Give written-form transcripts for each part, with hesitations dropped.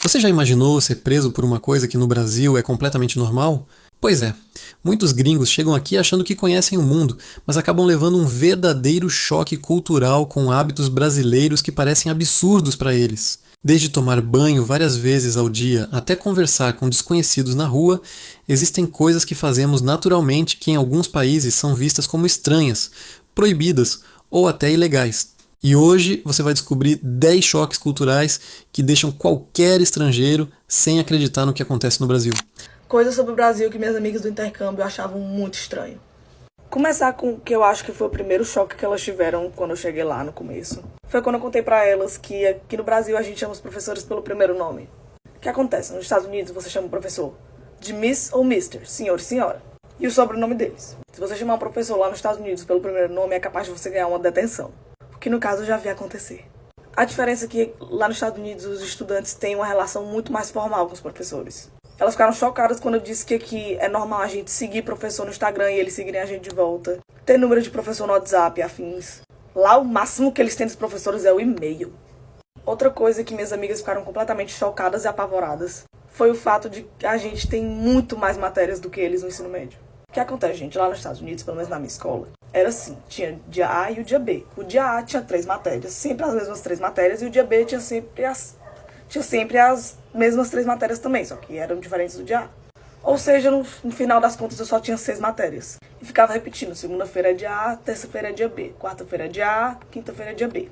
Você já imaginou ser preso por uma coisa que no Brasil é completamente normal? Pois é, muitos gringos chegam aqui achando que conhecem o mundo, mas acabam levando um verdadeiro choque cultural com hábitos brasileiros que parecem absurdos para eles. Desde tomar banho várias vezes ao dia até conversar com desconhecidos na rua, existem coisas que fazemos naturalmente que em alguns países são vistas como estranhas, proibidas ou até ilegais. E hoje você vai descobrir 10 choques culturais que deixam qualquer estrangeiro sem acreditar no que acontece no Brasil. Coisas sobre o Brasil que minhas amigas do intercâmbio achavam muito estranho. Começar com o que eu acho que foi o primeiro choque que elas tiveram quando eu cheguei lá no começo. Foi quando eu contei pra elas que aqui no Brasil a gente chama os professores pelo primeiro nome. O que acontece? Nos Estados Unidos você chama o professor de Miss ou Mister, senhor e senhora. E o sobrenome deles. Se você chamar um professor lá nos Estados Unidos pelo primeiro nome, é capaz de você ganhar uma detenção. Que no caso eu já vi acontecer. A diferença é que lá nos Estados Unidos os estudantes têm uma relação muito mais formal com os professores. Elas ficaram chocadas quando eu disse que aqui é normal a gente seguir professor no Instagram e eles seguirem a gente de volta. Ter número de professor no WhatsApp e afins. Lá o máximo que eles têm dos professores é o e-mail. Outra coisa que minhas amigas ficaram completamente chocadas e apavoradas foi o fato de que a gente tem muito mais matérias do que eles no ensino médio. O que acontece, gente? Lá nos Estados Unidos, pelo menos na minha escola, era assim, tinha o dia A e o dia B. O dia A tinha 3 matérias, sempre as mesmas 3 matérias, e o dia B tinha sempre as mesmas 3 matérias também, só que eram diferentes do dia A. Ou seja, no final das contas eu só tinha 6 matérias. E ficava repetindo, segunda-feira é dia A, terça-feira é dia B, quarta-feira é dia A, quinta-feira é dia B.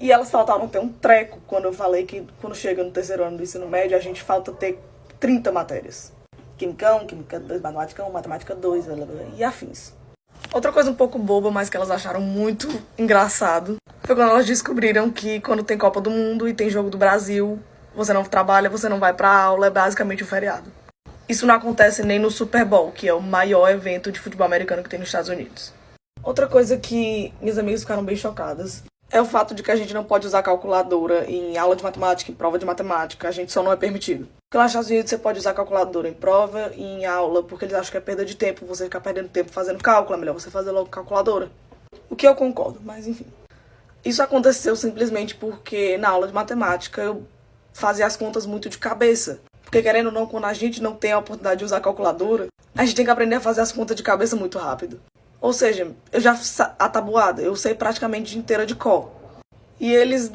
E elas faltavam ter um treco quando eu falei que quando chega no terceiro ano do ensino médio a gente falta ter 30 matérias. Química 1, Química 2, Matemática 1, Matemática 2, blá, blá, blá, e afins. Outra coisa um pouco boba, mas que elas acharam muito engraçado, foi quando elas descobriram que quando tem Copa do Mundo e tem jogo do Brasil, você não trabalha, você não vai pra aula, é basicamente um feriado. Isso não acontece nem no Super Bowl, que é o maior evento de futebol americano que tem nos Estados Unidos. Outra coisa que minhas amigas ficaram bem chocadas é o fato de que a gente não pode usar calculadora em aula de matemática, em prova de matemática, a gente só não é permitido. Porque lá nos Estados Unidos você pode usar calculadora em prova e em aula, porque eles acham que é perda de tempo, você ficar perdendo tempo fazendo cálculo, é melhor você fazer logo calculadora. O que eu concordo, mas enfim. Isso aconteceu simplesmente porque na aula de matemática eu fazia as contas muito de cabeça. Porque querendo ou não, quando a gente não tem a oportunidade de usar calculadora, a gente tem que aprender a fazer as contas de cabeça muito rápido. Ou seja, eu já a tabuada, eu sei praticamente inteira de cor. E eles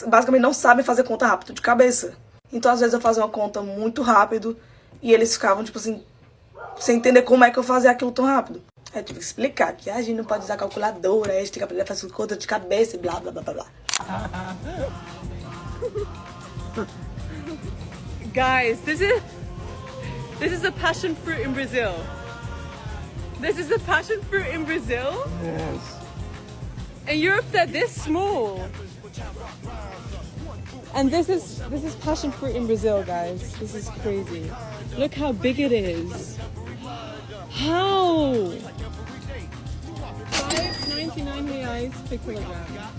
basicamente não sabem fazer conta rápido de cabeça. Então às vezes eu fazia uma conta muito rápido e eles ficavam tipo assim, sem entender como é que eu fazia aquilo tão rápido. Aí eu tive que explicar que a gente não pode usar calculadora, a gente tem que aprender a fazer conta de cabeça e blá blá blá blá blá. Guys, this is a passion fruit in Brazil. This is a passion fruit in Brazil? Yes. In Europe they're this small. And this is passion fruit in Brazil, guys. This is crazy. Look how big it is. How? 5,99 reais per kilogram.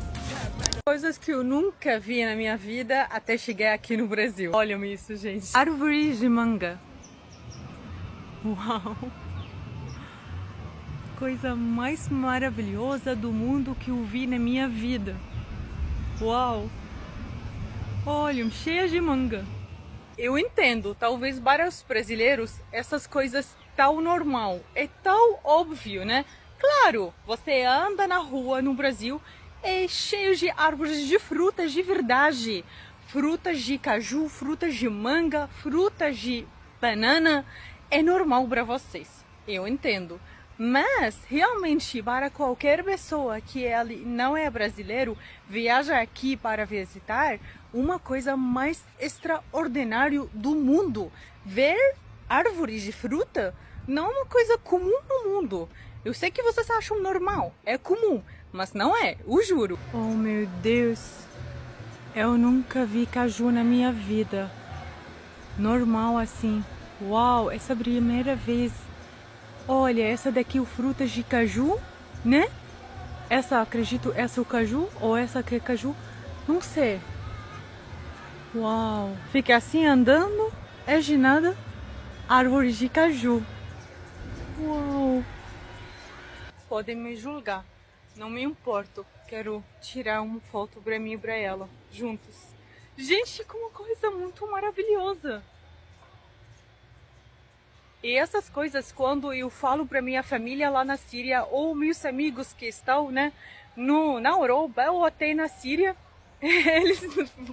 Coisas que eu nunca vi na minha vida até chegar aqui no Brasil. Olham isso, gente. Árvore de manga. Uau! Coisa mais maravilhosa do mundo que eu vi na minha vida. Uau! Olham, cheia de manga. Eu entendo, talvez para os brasileiros essas coisas tão normal, é tão óbvio, né? Claro, você anda na rua no Brasil, é cheio de árvores de frutas de verdade. Frutas de caju, frutas de manga, frutas de banana. É normal para vocês, eu entendo. Mas, realmente, para qualquer pessoa que não é brasileiro, viaja aqui para visitar, uma coisa mais extraordinária do mundo. Ver árvores de fruta não é uma coisa comum no mundo. Eu sei que vocês acham normal, é comum, mas não é, eu juro. Oh meu Deus, eu nunca vi caju na minha vida. Normal assim. Uau, essa é a primeira vez. Olha, essa daqui é o frutas de caju, né? Essa, acredito, essa é o caju, ou essa aqui é caju, não sei. Uau, fica assim andando, é de nada, árvore de caju. Uau. Podem me julgar, não me importo, quero tirar uma foto pra mim e pra ela, juntos. Gente, que uma coisa muito maravilhosa. E essas coisas, quando eu falo para minha família lá na Síria, ou meus amigos que estão, né, na Europa ou até na Síria, eles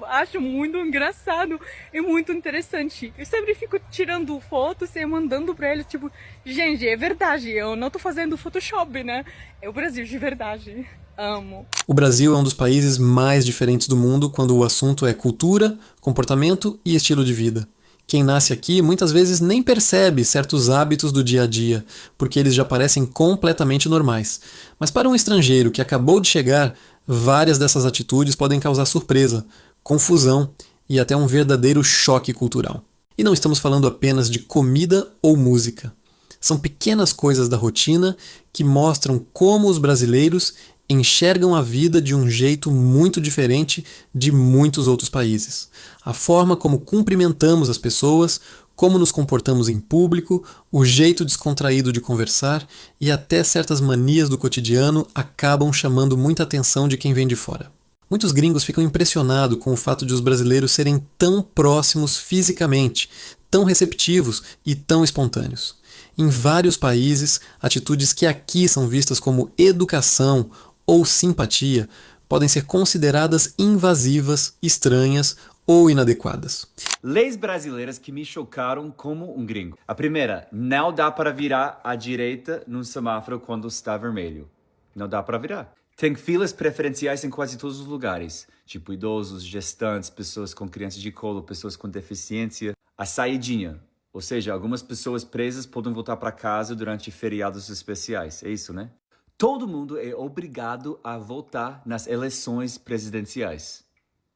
acham muito engraçado e muito interessante. Eu sempre fico tirando fotos e mandando para eles, tipo, gente, é verdade, eu não tô fazendo Photoshop, né? É o Brasil de verdade. Amo. O Brasil é um dos países mais diferentes do mundo quando o assunto é cultura, comportamento e estilo de vida. Quem nasce aqui muitas vezes nem percebe certos hábitos do dia a dia, porque eles já parecem completamente normais. Mas para um estrangeiro que acabou de chegar, várias dessas atitudes podem causar surpresa, confusão e até um verdadeiro choque cultural. E não estamos falando apenas de comida ou música. São pequenas coisas da rotina que mostram como os brasileiros enxergam a vida de um jeito muito diferente de muitos outros países. A forma como cumprimentamos as pessoas, como nos comportamos em público, o jeito descontraído de conversar e até certas manias do cotidiano acabam chamando muita atenção de quem vem de fora. Muitos gringos ficam impressionados com o fato de os brasileiros serem tão próximos fisicamente, tão receptivos e tão espontâneos. Em vários países, atitudes que aqui são vistas como educação ou simpatia podem ser consideradas invasivas, estranhas ou inadequadas. Leis brasileiras que me chocaram como um gringo. A primeira, não dá para virar à direita num semáforo quando está vermelho. Não dá para virar. Tem filas preferenciais em quase todos os lugares, tipo idosos, gestantes, pessoas com crianças de colo, pessoas com deficiência. A saidinha, ou seja, algumas pessoas presas podem voltar para casa durante feriados especiais. É isso, né? Todo mundo é obrigado a votar nas eleições presidenciais.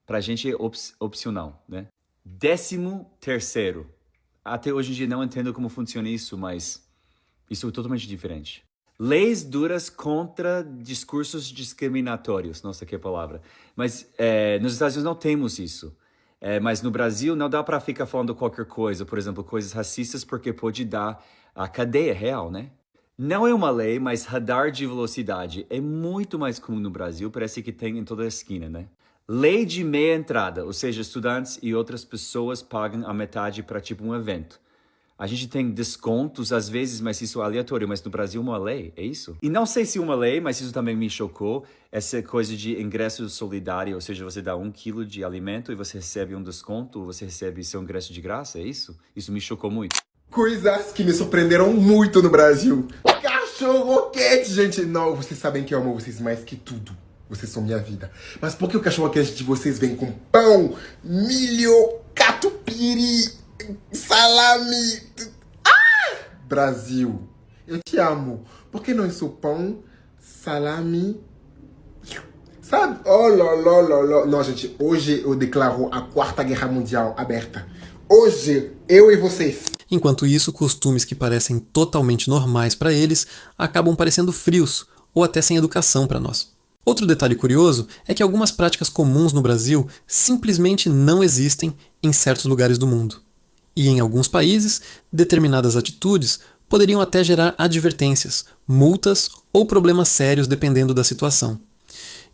Pra gente é opcional, né? 13º. Até hoje em dia não entendo como funciona isso, mas isso é totalmente diferente. Leis duras contra discursos discriminatórios. Nossa, que palavra. Mas nos Estados Unidos não temos isso. Mas no Brasil não dá pra ficar falando qualquer coisa. Por exemplo, coisas racistas, porque pode dar a cadeia real, né? Não é uma lei, mas radar de velocidade é muito mais comum no Brasil, parece que tem em toda a esquina, né? Lei de meia entrada, ou seja, estudantes e outras pessoas pagam a metade para tipo um evento. A gente tem descontos às vezes, mas isso é aleatório, mas no Brasil uma lei, é isso? E não sei se uma lei, mas isso também me chocou, essa coisa de ingresso solidário, ou seja, você dá 1 quilo de alimento e você recebe um desconto, ou você recebe seu ingresso de graça, é isso? Isso me chocou muito. Coisas que me surpreenderam muito no Brasil. Cachorro quente, gente. Não, vocês sabem que eu amo vocês mais que tudo. Vocês são minha vida. Mas por que o cachorro quente de vocês vem com pão, milho, catupiry, salame? Ah! Brasil, eu te amo. Por que não isso pão, salame? Sabe? Oh, lolololó. Não, gente, hoje eu declaro a 4ª Guerra Mundial aberta. Hoje, eu e vocês. Enquanto isso, costumes que parecem totalmente normais para eles acabam parecendo frios ou até sem educação para nós. Outro detalhe curioso é que algumas práticas comuns no Brasil simplesmente não existem em certos lugares do mundo. E em alguns países, determinadas atitudes poderiam até gerar advertências, multas ou problemas sérios dependendo da situação.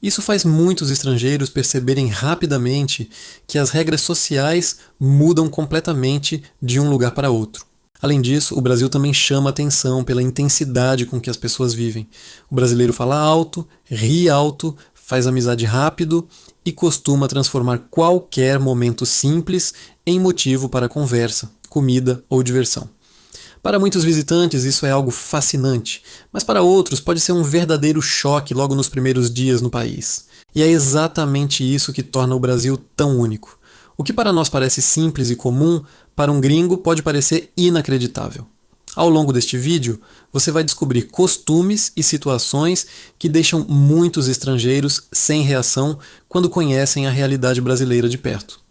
Isso faz muitos estrangeiros perceberem rapidamente que as regras sociais mudam completamente de um lugar para outro. Além disso, o Brasil também chama atenção pela intensidade com que as pessoas vivem. O brasileiro fala alto, ri alto, faz amizade rápido e costuma transformar qualquer momento simples em motivo para conversa, comida ou diversão. Para muitos visitantes isso é algo fascinante, mas para outros pode ser um verdadeiro choque logo nos primeiros dias no país. E é exatamente isso que torna o Brasil tão único. O que para nós parece simples e comum, para um gringo pode parecer inacreditável. Ao longo deste vídeo, você vai descobrir costumes e situações que deixam muitos estrangeiros sem reação quando conhecem a realidade brasileira de perto.